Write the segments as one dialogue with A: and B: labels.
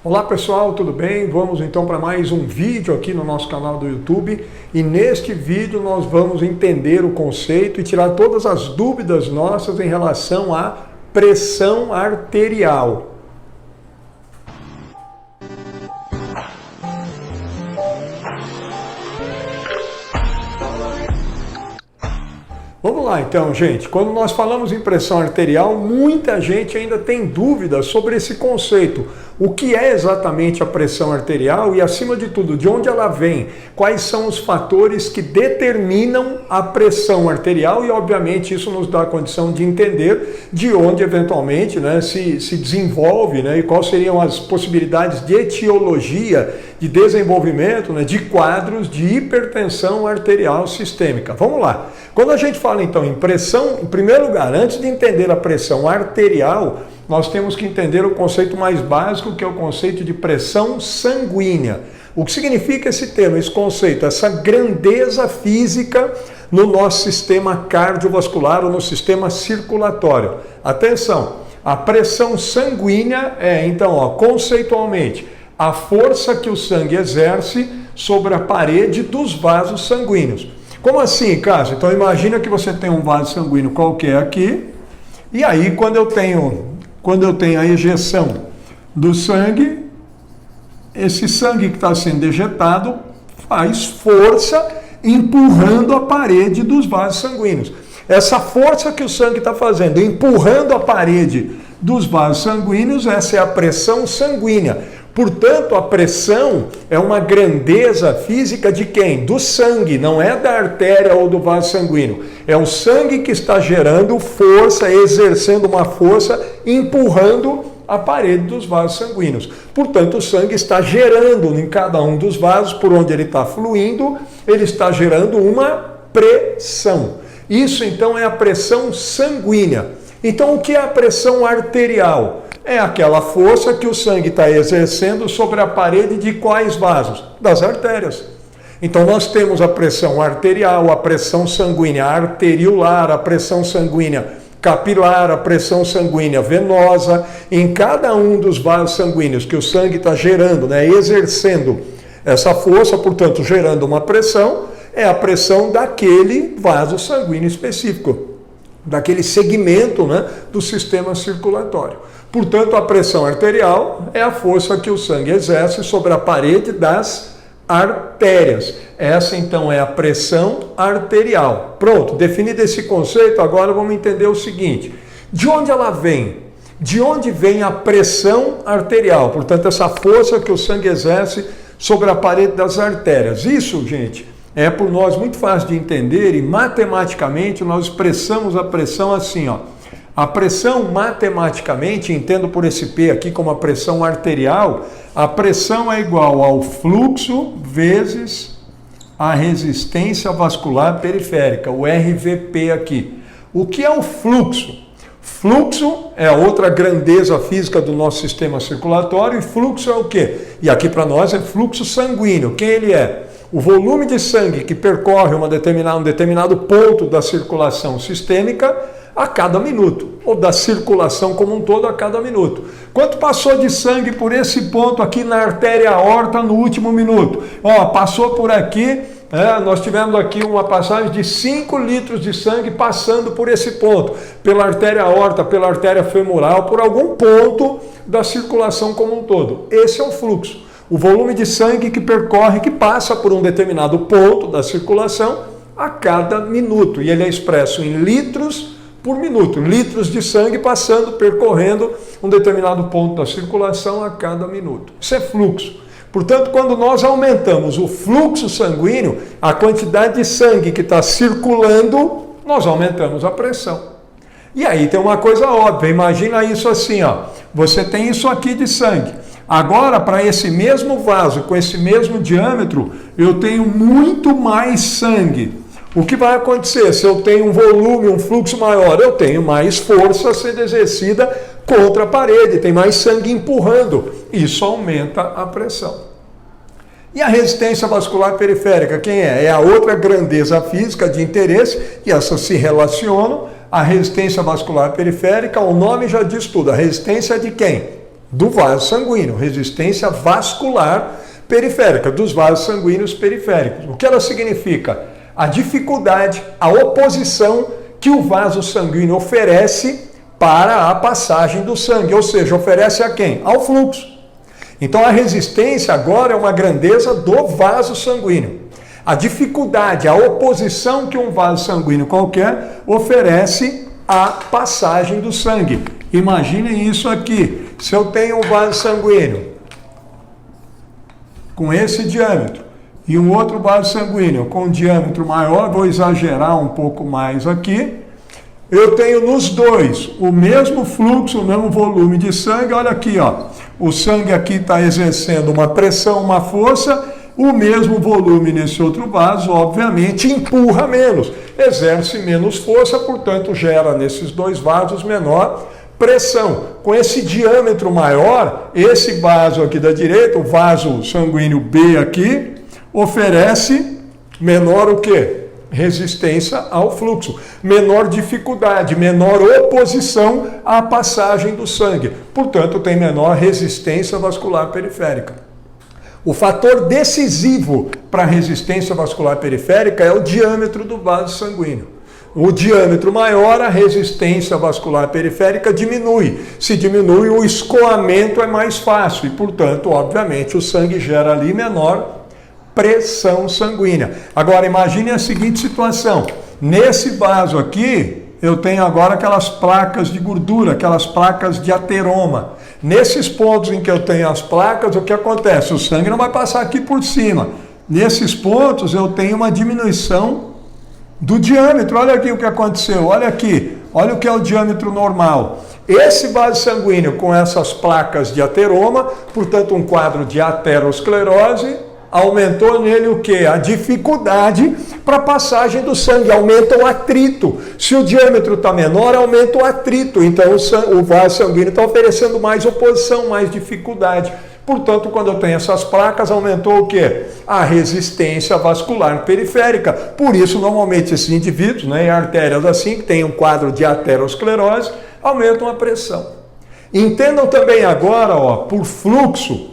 A: Olá pessoal, tudo bem? Vamos então para mais um vídeo aqui no nosso canal do YouTube e neste vídeo nós vamos entender o conceito e tirar todas as dúvidas nossas em relação à pressão arterial. Vamos lá então, gente. Quando nós falamos em pressão arterial, muita gente ainda tem dúvidas sobre esse conceito. O que é exatamente a pressão arterial e, acima de tudo, de onde ela vem? Quais são os fatores que determinam a pressão arterial? E, obviamente, isso nos dá a condição de entender de onde, eventualmente, se desenvolve, e quais seriam as possibilidades de etiologia, de desenvolvimento, de quadros de hipertensão arterial sistêmica. Vamos lá. Quando a gente fala, então, em pressão, em primeiro lugar, antes de entender a pressão arterial, nós temos que entender o conceito mais básico, que é o conceito de pressão sanguínea. O que significa esse termo, esse conceito? Essa grandeza física no nosso sistema cardiovascular ou no sistema circulatório. Atenção, a pressão sanguínea é, então, conceitualmente, a força que o sangue exerce sobre a parede dos vasos sanguíneos. Como assim, Cássio? Então imagina que você tem um vaso sanguíneo qualquer aqui, e aí quando eu tenho a ejeção do sangue, esse sangue que está sendo ejetado faz força empurrando a parede dos vasos sanguíneos. Essa força que o sangue está fazendo, empurrando a parede dos vasos sanguíneos, essa é a pressão sanguínea. Portanto, a pressão é uma grandeza física de quem? Do sangue, não é da artéria ou do vaso sanguíneo. É o sangue que está gerando força, exercendo uma força, empurrando a parede dos vasos sanguíneos. Portanto, o sangue está gerando em cada um dos vasos, por onde ele está fluindo, ele está gerando uma pressão. Isso, então, é a pressão sanguínea. Então, o que é a pressão arterial? É aquela força que o sangue está exercendo sobre a parede de quais vasos? Das artérias. Então nós temos a pressão arterial, a pressão sanguínea arteriolar, a pressão sanguínea capilar, a pressão sanguínea venosa. Em cada um dos vasos sanguíneos que o sangue está gerando, exercendo essa força, portanto gerando uma pressão, é a pressão daquele vaso sanguíneo específico, daquele segmento do sistema circulatório. Portanto, a pressão arterial é a força que o sangue exerce sobre a parede das artérias. Essa, então, é a pressão arterial. Pronto, definido esse conceito, agora vamos entender o seguinte. De onde ela vem? De onde vem a pressão arterial? Portanto, essa força que o sangue exerce sobre a parede das artérias. Isso, gente, é por nós muito fácil de entender e matematicamente nós expressamos a pressão assim, A pressão, matematicamente, entendo por esse P aqui como a pressão arterial, a pressão é igual ao fluxo vezes a resistência vascular periférica, o RVP aqui. O que é o fluxo? Fluxo é a outra grandeza física do nosso sistema circulatório, e fluxo é o quê? E aqui para nós é fluxo sanguíneo. Quem ele é? O volume de sangue que percorre um determinado ponto da circulação sistêmica a cada minuto, ou da circulação como um todo a cada minuto. Quanto passou de sangue por esse ponto aqui na artéria aorta no último minuto? Passou por aqui, nós tivemos aqui uma passagem de 5 litros de sangue passando por esse ponto, pela artéria aorta, pela artéria femoral, por algum ponto da circulação como um todo. Esse é o fluxo. O volume de sangue que percorre, que passa por um determinado ponto da circulação a cada minuto. E ele é expresso em litros por minuto. Litros de sangue percorrendo um determinado ponto da circulação a cada minuto. Isso é fluxo. Portanto, quando nós aumentamos o fluxo sanguíneo, a quantidade de sangue que está circulando, nós aumentamos a pressão. E aí tem uma coisa óbvia. Imagina isso assim, Você tem isso aqui de sangue. Agora, para esse mesmo vaso, com esse mesmo diâmetro, eu tenho muito mais sangue. O que vai acontecer? Se eu tenho um volume, um fluxo maior, eu tenho mais força sendo exercida contra a parede, tem mais sangue empurrando. Isso aumenta a pressão. E a resistência vascular periférica, quem é? É a outra grandeza física de interesse, e essas se relacionam. A resistência vascular periférica, o nome já diz tudo. A resistência é de quem? do vaso sanguíneo, resistência vascular periférica, dos vasos sanguíneos periféricos. O que ela significa? A dificuldade, a oposição que o vaso sanguíneo oferece para a passagem do sangue, ou seja, oferece a quem? Ao fluxo. Então a resistência agora é uma grandeza do vaso sanguíneo. A dificuldade, a oposição que um vaso sanguíneo qualquer oferece à passagem do sangue. Imaginem isso aqui. Se eu tenho um vaso sanguíneo com esse diâmetro e um outro vaso sanguíneo com um diâmetro maior, vou exagerar um pouco mais aqui, eu tenho nos dois o mesmo fluxo, o mesmo volume de sangue. Olha aqui, ó. O sangue aqui está exercendo uma pressão, uma força, o mesmo volume nesse outro vaso, obviamente, empurra menos, exerce menos força, portanto, gera nesses dois vasos menor pressão. Com esse diâmetro maior, esse vaso aqui da direita, o vaso sanguíneo B aqui, oferece menor o quê? Resistência ao fluxo, menor dificuldade, menor oposição à passagem do sangue. Portanto, tem menor resistência vascular periférica. O fator decisivo para a resistência vascular periférica é o diâmetro do vaso sanguíneo. O diâmetro maior, a resistência vascular periférica diminui. Se diminui, o escoamento é mais fácil e, portanto, obviamente, o sangue gera ali menor pressão sanguínea. Agora, imagine a seguinte situação. Nesse vaso aqui, eu tenho agora aquelas placas de gordura, aquelas placas de ateroma. Nesses pontos em que eu tenho as placas, o que acontece? O sangue não vai passar aqui por cima. Nesses pontos, eu tenho uma diminuição do diâmetro. Olha aqui o que aconteceu. Olha aqui. Olha o que é o diâmetro normal. Esse vaso sanguíneo com essas placas de ateroma, portanto, um quadro de aterosclerose, aumentou nele o quê? A dificuldade para a passagem do sangue, aumenta o atrito. Se o diâmetro está menor, aumenta o atrito. Então o vaso sanguíneo está oferecendo mais oposição, mais dificuldade. Portanto, quando eu tenho essas placas, aumentou o quê? A resistência vascular periférica. Por isso, normalmente, esses indivíduos, né, em artérias assim, que tem um quadro de aterosclerose, aumentam a pressão. Entendam também agora, ó, por fluxo,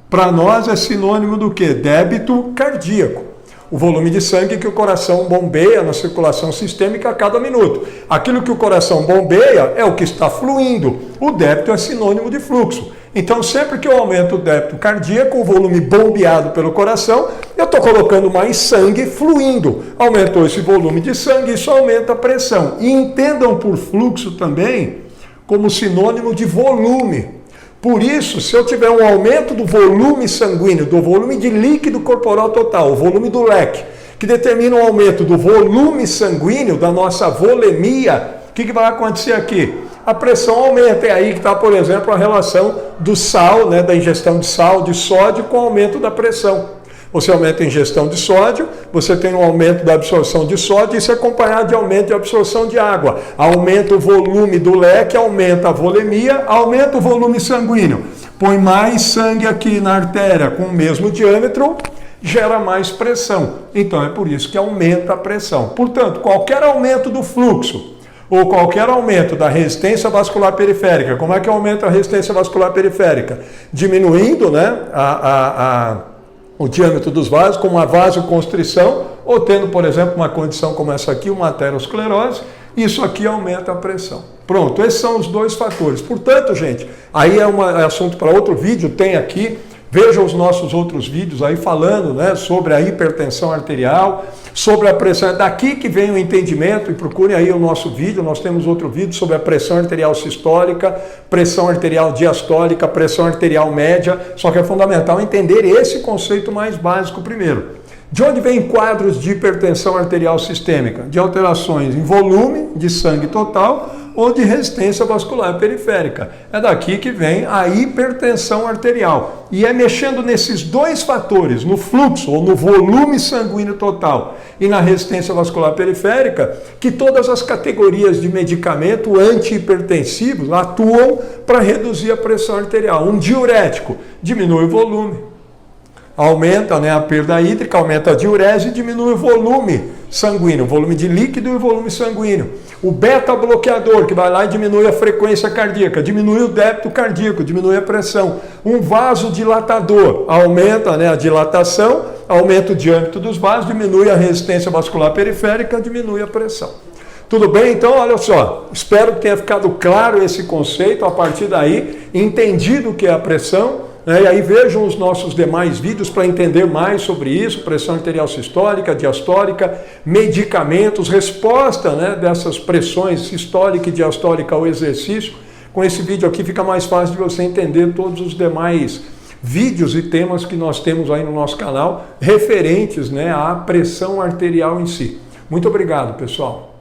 A: para nós é sinônimo do quê? Débito cardíaco. O volume de sangue que o coração bombeia na circulação sistêmica a cada minuto. Aquilo que o coração bombeia é o que está fluindo. O débito é sinônimo de fluxo. Então, sempre que eu aumento o débito cardíaco, o volume bombeado pelo coração, eu estou colocando mais sangue fluindo. Aumentou esse volume de sangue, isso aumenta a pressão. E entendam por fluxo também como sinônimo de volume. Por isso, se eu tiver um aumento do volume sanguíneo, do volume de líquido corporal total, o volume do leque, que determina um aumento do volume sanguíneo, da nossa volemia, o que vai acontecer aqui? A pressão aumenta. É aí que está, por exemplo, a relação do sal, né, da ingestão de sal, de sódio, com o aumento da pressão. Você aumenta a ingestão de sódio, você tem um aumento da absorção de sódio, isso é acompanhado de aumento de absorção de água. Aumenta o volume do leque, aumenta a volemia, aumenta o volume sanguíneo. Põe mais sangue aqui na artéria com o mesmo diâmetro, gera mais pressão. Então é por isso que aumenta a pressão. Portanto, qualquer aumento do fluxo ou qualquer aumento da resistência vascular periférica, como é que aumenta a resistência vascular periférica? Diminuindo, né, o diâmetro dos vasos, com uma vasoconstrição, ou tendo, por exemplo, uma condição como essa aqui, uma aterosclerose, isso aqui aumenta a pressão. Pronto, esses são os dois fatores. Portanto, gente, aí é assunto para outro vídeo, tem aqui, veja os nossos outros vídeos aí falando, né, sobre a hipertensão arterial, sobre a pressão. É daqui que vem o entendimento, e procurem aí o nosso vídeo, nós temos outro vídeo sobre a pressão arterial sistólica, pressão arterial diastólica, pressão arterial média, só que é fundamental entender esse conceito mais básico primeiro. De onde vem quadros de hipertensão arterial sistêmica? De alterações em volume de sangue total ou de resistência vascular periférica. É daqui que vem a hipertensão arterial. E é mexendo nesses dois fatores, no fluxo ou no volume sanguíneo total e na resistência vascular periférica, que todas as categorias de medicamento antihipertensivos atuam para reduzir a pressão arterial. Um diurético diminui o volume, aumenta, né, a perda hídrica, aumenta a diurese e diminui o volume sanguíneo, volume de líquido e volume sanguíneo. O beta-bloqueador, que vai lá e diminui a frequência cardíaca, diminui o débito cardíaco, diminui a pressão. Um vasodilatador, aumenta, né, a dilatação, aumenta o diâmetro dos vasos, diminui a resistência vascular periférica, diminui a pressão. Tudo bem? Então, olha só, espero que tenha ficado claro esse conceito, a partir daí, entendido o que é a pressão, né? E aí vejam os nossos demais vídeos para entender mais sobre isso, pressão arterial sistólica, diastólica, medicamentos, resposta, né, dessas pressões sistólica e diastólica ao exercício. Com esse vídeo aqui fica mais fácil de você entender todos os demais vídeos e temas que nós temos aí no nosso canal, referentes, né, à pressão arterial em si. Muito obrigado, pessoal.